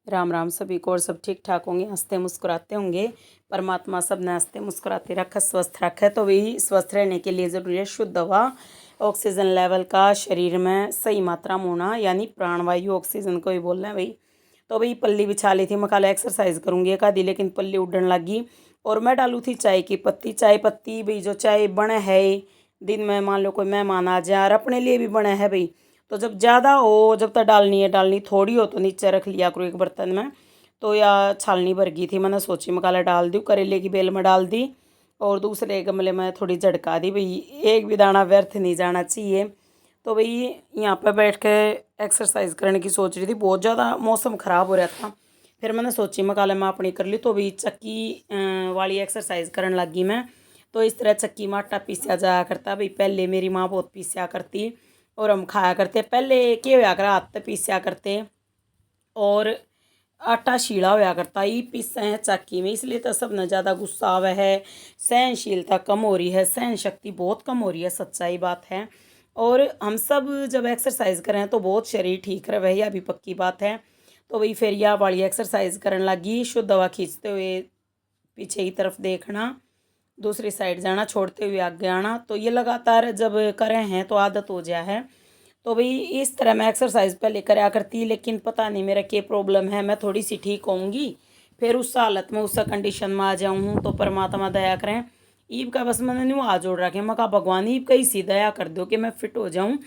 राम राम सभी को। और सब ठीक ठाक होंगे, हंसते मुस्कुराते होंगे। परमात्मा सब ने हंसते मुस्कुराते रखा, स्वस्थ रखा। तो वही स्वस्थ रहने के लिए ज़रूरी है शुद्ध हवा, ऑक्सीजन लेवल का शरीर में सही मात्रा में होना, यानी प्राणवायु ऑक्सीजन को ही बोलना है भाई। तो भाई पल्ली बिछा ली थी, मैं कल एक्सरसाइज करूँगी एक आधी, लेकिन पल्ली उड़न लगी। और मैं डालू थी चाय की पत्ती। चाय पत्ती भाई जो चाय बने है दिन में, मान लो कोई मेहमान आ जाए और अपने लिए भी बने है भाई, तो जब ज़्यादा हो, जब तक डालनी है डालनी, थोड़ी हो तो नीचे रख लिया करो एक बर्तन में। तो या छालनी भर गई थी, मैंने सोची मकाला डाल दी, करेले की बेल में डाल दी और दूसरे गमले में थोड़ी झड़का दी भाई, एक भी दाना व्यर्थ नहीं जाना चाहिए। तो भाई यहाँ पर बैठ के एक्सरसाइज करने की सोच रही थी, बहुत ज़्यादा मौसम ख़राब हो रहा था। फिर मैंने सोची मकाला मैं अपनी कर ली, तो भाई चक्की वाली एक्सरसाइज करने लगी मैं। तो इस तरह चक्की में आटा पीसा जाया करता भाई, पहले मेरी माँ बहुत पीसा करती और हम खाया करते। पहले क्या होया कर, हाथ पीसा करते और आटा शीला होया करता ही पीसा है चक्की में, इसलिए तो सब न ज़्यादा गुस्सा आवे है, सहनशीलता कम हो रही है, सहन शक्ति बहुत कम हो रही है, सच्चाई बात है। और हम सब जब एक्सरसाइज करें तो बहुत शरीर ठीक रहे, यह भी पक्की बात है। तो वही फिर यह वाली एक्सरसाइज करने लगी, शुद्ध हवा खींचते हुए पीछे की तरफ देखना, दूसरी साइड जाना, छोड़ते हुए आगे आना। तो ये लगातार जब करें हैं तो आदत हो जाए है। तो भाई इस तरह मैं एक्सरसाइज पहले करा करती, लेकिन पता नहीं मेरा क्या प्रॉब्लम है, मैं थोड़ी सी ठीक होंगी फिर उस हालत में, उस कंडीशन में आ जाऊँ। तो परमात्मा दया करें। ईब का बस मैंने नहीं हाथ जोड़ रखे, मैं कहा भगवान ईब कहीं सी दया कर दो कि मैं फिट हो जाऊँ,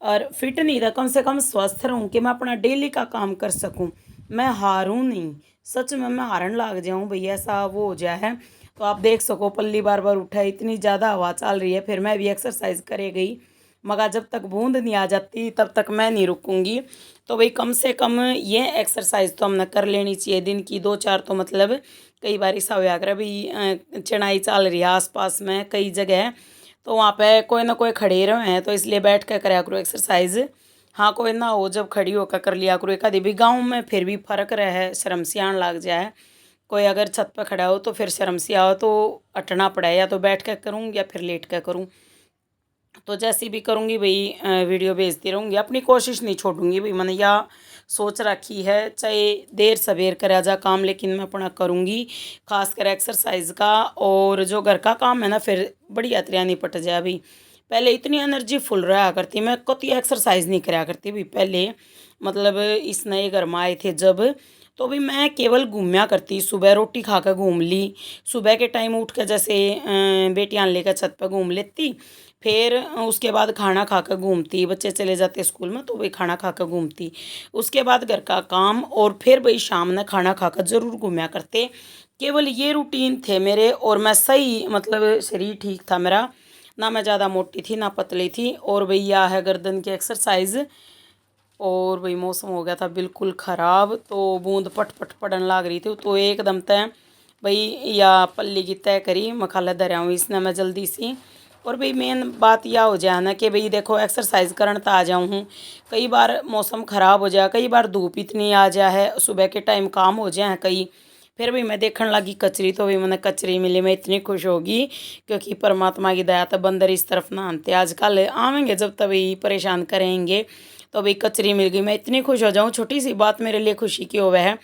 और फिट नहीं था कम से कम स्वस्थ रहूँ, कि मैं अपना डेली का काम कर सकूँ, मैं हारूँ नहीं। सच में मैं हारन लाग जाऊँ भैया, ऐसा वो हो जाए है। तो आप देख सको पल्ली बार बार उठा, इतनी ज़्यादा हवा चल रही है। फिर मैं भी एक्सरसाइज करे गई, मगर जब तक बूंद नहीं आ जाती तब तक मैं नहीं रुकूंगी। तो भाई कम से कम ये एक्सरसाइज तो हमने कर लेनी चाहिए, दिन की 2-4। तो मतलब कई बार ऐसा होया कर भाई, चढ़ाई चल रही है आसपास में कई जगह, तो वहाँ पे कोई ना कोई खड़े रहे हैं, तो इसलिए बैठ कर कराया करो एक्सरसाइज। हाँ कोई ना हो जब खड़ी होकर कर लिया करो एक आधी भी। गाँव में फिर भी फर्क रहे, शर्म सी आन लग जाए। कोई अगर छत पर खड़ा हो तो फिर शर्म सी आओ तो हटना पड़े, या तो बैठ कर करूँ या फिर लेट कर करूँ। तो जैसी भी करूँगी भाई वीडियो भेजती रहूँगी, अपनी कोशिश नहीं छोड़ूंगी भाई। मैंने यह सोच रखी है, चाहे देर सवेर करा जा काम, लेकिन मैं अपना करूँगी, खासकर एक्सरसाइज का। और जो घर का काम है ना, फिर बढ़िया तरह निपट जाए भाई। पहले इतनी एनर्जी फुल रहा करती, मैं कभी एक्सरसाइज नहीं करा करती भाई पहले, मतलब इस नए घर में आए थे जब। तो भी मैं केवल घूमया करती, सुबह रोटी खाकर घूम ली, सुबह के टाइम उठ कर जैसे बेटियां लेकर छत पर घूम लेती, फिर उसके बाद खाना खाकर घूमती, बच्चे चले जाते स्कूल में तो भाई खाना खाकर घूमती, उसके बाद घर का काम, और फिर भाई शाम में खाना खाकर ज़रूर घूमया करते। केवल ये रूटीन थे मेरे, और मैं सही मतलब शरीर ठीक था मेरा, ना मैं ज़्यादा मोटी थी ना पतली थी। और भैया है गर्दन की एक्सरसाइज। और भाई मौसम हो गया था बिल्कुल ख़राब, तो बूंद पट पट पड़न लग रही थी, तो एकदम तय भाई या पल्ली की तय करी मखाला दरिया हूँ इसने मैं जल्दी सी। और भाई मेन बात यह हो जाए ना कि भाई देखो एक्सरसाइज करन तो आ जाऊँ हूँ, कई बार मौसम ख़राब हो जाए, कई बार धूप इतनी आ जाए है, सुबह के टाइम काम हो जाए कई। फिर भी मैं देखने लगी कचरी, तो भी मैंने कचरी मिली, मैं इतनी खुश होगी, क्योंकि परमात्मा की दया तो बंदर इस तरफ ना आते आजकल आवेंगे जब तभी परेशान करेंगे। तो भाई कचरी मिल गई, मैं इतनी खुश हो जाऊँ, छोटी सी बात मेरे लिए खुशी की हो वह है।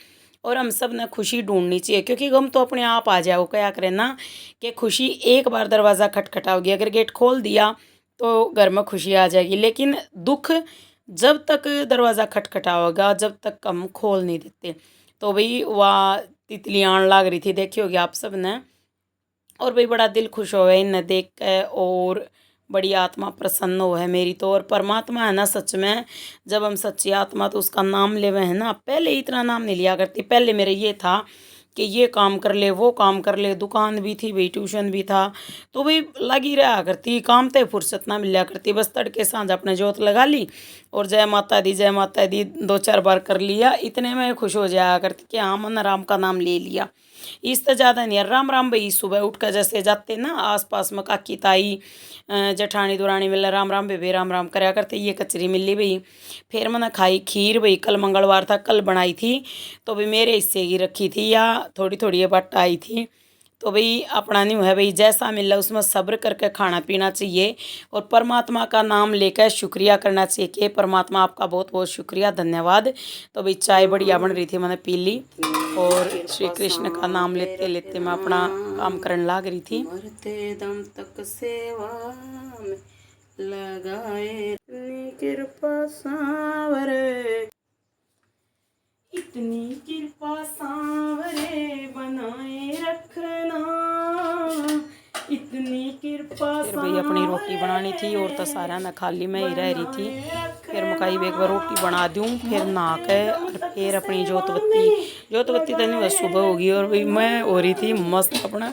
और हम सब ने खुशी ढूंढनी चाहिए, क्योंकि गम तो अपने आप आ जाओ, क्या करें ना, कि खुशी एक बार दरवाज़ा खटखटाओगी, अगर गेट खोल दिया तो घर में खुशी आ जाएगी, लेकिन दुख जब तक दरवाज़ा खटखटाओगा जब तक हम खोल नहीं देते। तो भाई वह तितली आन लाग रही थी, देखी होगी आप सब ने। और भाई बड़ा दिल खुश हो है इन्हें देख के, और बड़ी आत्मा प्रसन्न हो है मेरी तो। और परमात्मा है ना सच में, जब हम सच्ची आत्मा तो उसका नाम ले है ना, पहले इतना नाम नहीं लिया करती। पहले मेरे ये था कि ये काम कर ले वो काम कर ले, दुकान भी थी भाई, ट्यूशन भी था, तो भाई लगी रहा करती, काम ते फुर्सत ना मिला करती, बस तड़के सांझ अपने जोत लगा ली और जय माता दी जय माता दी 2-4 बार कर लिया, इतने में खुश हो जाया करती कि हाँ मन राम का नाम ले लिया। इससे ज़्यादा नहीं है। राम राम भाई सुबह उठ कर जैसे जाते ना आसपास में काकी ताई जेठानी दुरानी मिल राम राम बेबे राम राम कराया करते, ये कचरी मिली भाई। फिर मैंने खाई खीर भाई, कल मंगलवार था, कल बनाई थी, तो भाई मेरे हिस्से की रखी थी, या थोड़ी थोड़ी ये बट आई थी, तो भाई अपना नहीं है भाई, जैसा मिला उसमें सब्र करके खाना पीना चाहिए और परमात्मा का नाम लेकर शुक्रिया करना चाहिए कि परमात्मा आपका बहुत बहुत शुक्रिया, धन्यवाद। तो भाई चाय बढ़िया बन रही थी, मैंने पी ली और श्री कृष्ण का नाम लेते लेते मैं अपना काम करने लग रही थी। मरते दम तक सेवा में लगाए, इतनी कृपा सांवरे, इतनी कृपा सांवरे बनाए रखना, इतनी कृपा। फिर भाई अपनी रोटी बनानी थी और तो सारा न खाली मैं ही रह रही थी। फिर मकाई एक बार रोटी बना दूँ, फिर नहा के और फिर अपनी जोतबत्ती तो नहीं बस सुबह होगी और भाई मैं हो रही थी मस्त अपना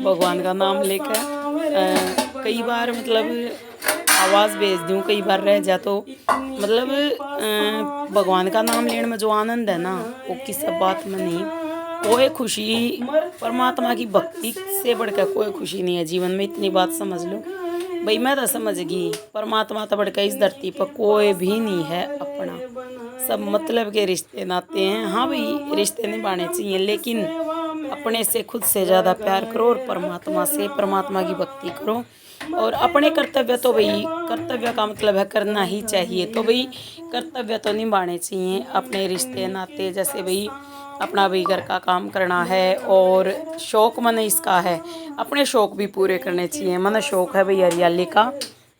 भगवान का नाम लेकर। कई बार मतलब आवाज़ भेज दूँ, कई बार रह जा तो मतलब भगवान का नाम लेने में जो आनंद है ना वो किसी बात में नहीं। कोई खुशी परमात्मा की भक्ति से बढ़कर कोई खुशी नहीं है जीवन में, इतनी बात समझ लो भाई। मैं तो समझ गई परमात्मा तो बढ़कर इस धरती पर कोई भी नहीं है अपना, सब मतलब के रिश्ते नाते हैं। हाँ भाई रिश्ते निभाने चाहिए लेकिन अपने से खुद से ज़्यादा प्यार करो और परमात्मा से परमात्मा की भक्ति करो। और अपने कर्तव्य तो भाई, कर्तव्य का मतलब है करना ही चाहिए, तो भाई कर्तव्य तो निभाने चाहिए। अपने रिश्ते नाते जैसे भाई अपना भाई घर का काम करना है और शौक़ मन इसका है, अपने शौक़ भी पूरे करने चाहिए। मन शौक़ है भाई हरियाली का,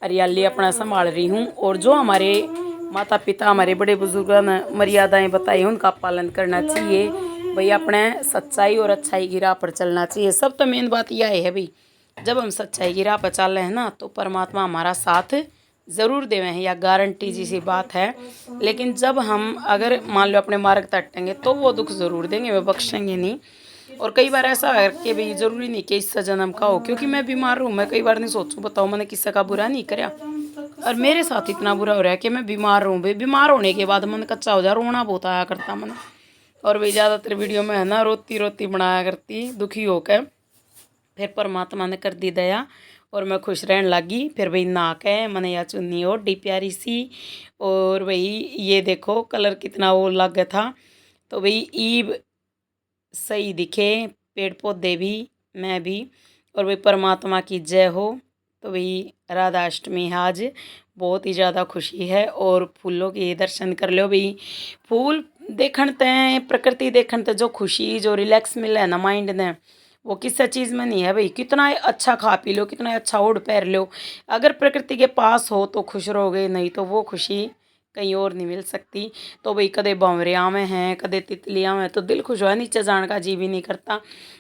हरियाली अपना संभाल रही हूँ और जो हमारे माता पिता हमारे बड़े बुजुर्गों ने मर्यादाएं बताई उनका पालन करना चाहिए भाई। अपने सच्चाई और अच्छाई की राह पर चलना चाहिए। सब तो मेन बात यह है भाई, जब हम सच्चाई की राह पर चल रहे हैं ना तो परमात्मा हमारा साथ ज़रूर देवे हैं, या गारंटी जैसी बात है। लेकिन जब हम अगर मान लो अपने मार्ग तटेंगे तो वो दुख ज़रूर देंगे, वे बख्शेंगे नहीं। और कई बार ऐसा है कि भाई ज़रूरी नहीं कि इससे जन्म का हो, क्योंकि मैं बीमार हूँ, मैं कई बार नहीं सोचूँ बताओ मैंने किसी का बुरा नहीं कराया और मेरे साथ इतना बुरा हो रहा है कि मैं बीमार हूँ भाई। बीमार होने के बाद मन कच्चा हो जा, रोना बहुत आया करता मन। और भाई ज़्यादातर वीडियो में है ना रोती रोती बनाया करती दुखी होकर। फिर परमात्मा ने कर दी दया और मैं खुश रहने लगी। फिर भाई नहा के मैंने यह चुन्नी और डी प्यारी सी, और भाई ये देखो कलर कितना वो लग गया था। तो भाई ईब सही दिखे, पेड़ पौधे भी, मैं भी, और भाई परमात्मा की जय हो। तो भाई राधा अष्टमी है आज, बहुत ही ज़्यादा खुशी है और फूलों के दर्शन कर लो भाई। फूल देखण ते, प्रकृति देखण ते जो खुशी जो रिलैक्स मिले है ना माइंड ने, वो किसी चीज़ में नहीं है भाई। कितना अच्छा खा पी लो, कितना अच्छा ओढ़ पैर लो, अगर प्रकृति के पास हो तो खुश रहोगे, नहीं तो वो खुशी कहीं और नहीं मिल सकती। तो भाई कदे भंवरिया में हैं, कदे तितलियाँ में, तो दिल खुश हुआ, नीचे जाने का जी भी नहीं करता।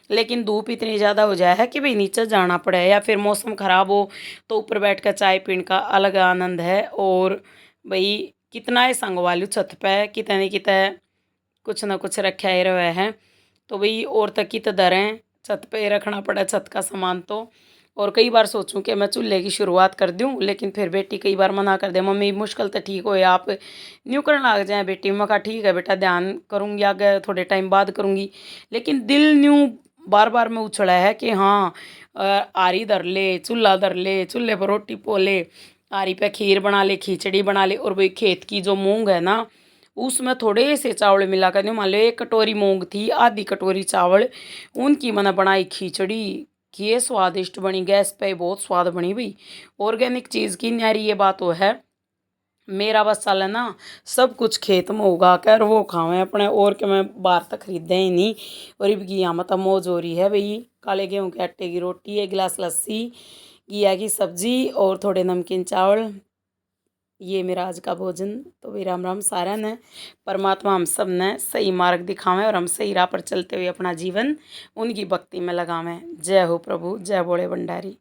लेकिन धूप इतनी ज़्यादा हो जाए है कि भाई नीचे जाना पड़े, या फिर मौसम ख़राब हो तो ऊपर बैठ कर चाय पीने का अलग आनंद है। और भाई कितना है संग वालू छत पे कितने कितने कुछ ना कुछ रखा ही रहे हैं। तो भाई और तक कित दरें छत पे रखना पड़ा छत का सामान तो। और कई बार सोचूं कि मैं चूल्हे की शुरुआत कर दूं, लेकिन फिर बेटी कई बार मना कर दे, मम्मी मुश्किल तो ठीक हो आप न्यू करने लग जाए बेटी। मैं कहा ठीक है बेटा ध्यान करूँगी, आगे थोड़े टाइम बाद करूँगी। लेकिन दिल न्यू बार बार में उछला है कि हाँ आरी धर ले, चूल्हा धर ले, चूल्हे पर रोटी पोले, आरी पे खीर बना ले, खिचड़ी बना ले। और भाई खेत की जो मूंग है ना उसमें थोड़े से चावल मिला कर, मान लो 1 कटोरी मूंग थी, आधी कटोरी चावल, उनकी मैंने बनाई खिचड़ी, कि ये स्वादिष्ट बनी, गैस पे बहुत स्वाद बनी भाई। ऑर्गेनिक चीज़ की न्यारी ये बात तो है। मेरा बस चल है ना सब कुछ खेत में उगा कर वो खावें अपने, और के मैं बाहर तक खरीदे ही नहीं। और इब घिया में तो मौज हो रही है भाई, काले गेहूँ के आटे की रोटी, 1 गिलास लस्सी, घिया की सब्जी और थोड़े नमकीन चावल, ये मेरा आज का भोजन। तो भाई राम राम सारा ने, परमात्मा हम सब ने सही मार्ग दिखावें और हम सही राह पर चलते हुए अपना जीवन उनकी भक्ति में लगावें। जय हो प्रभु, जय बोले भंडारी।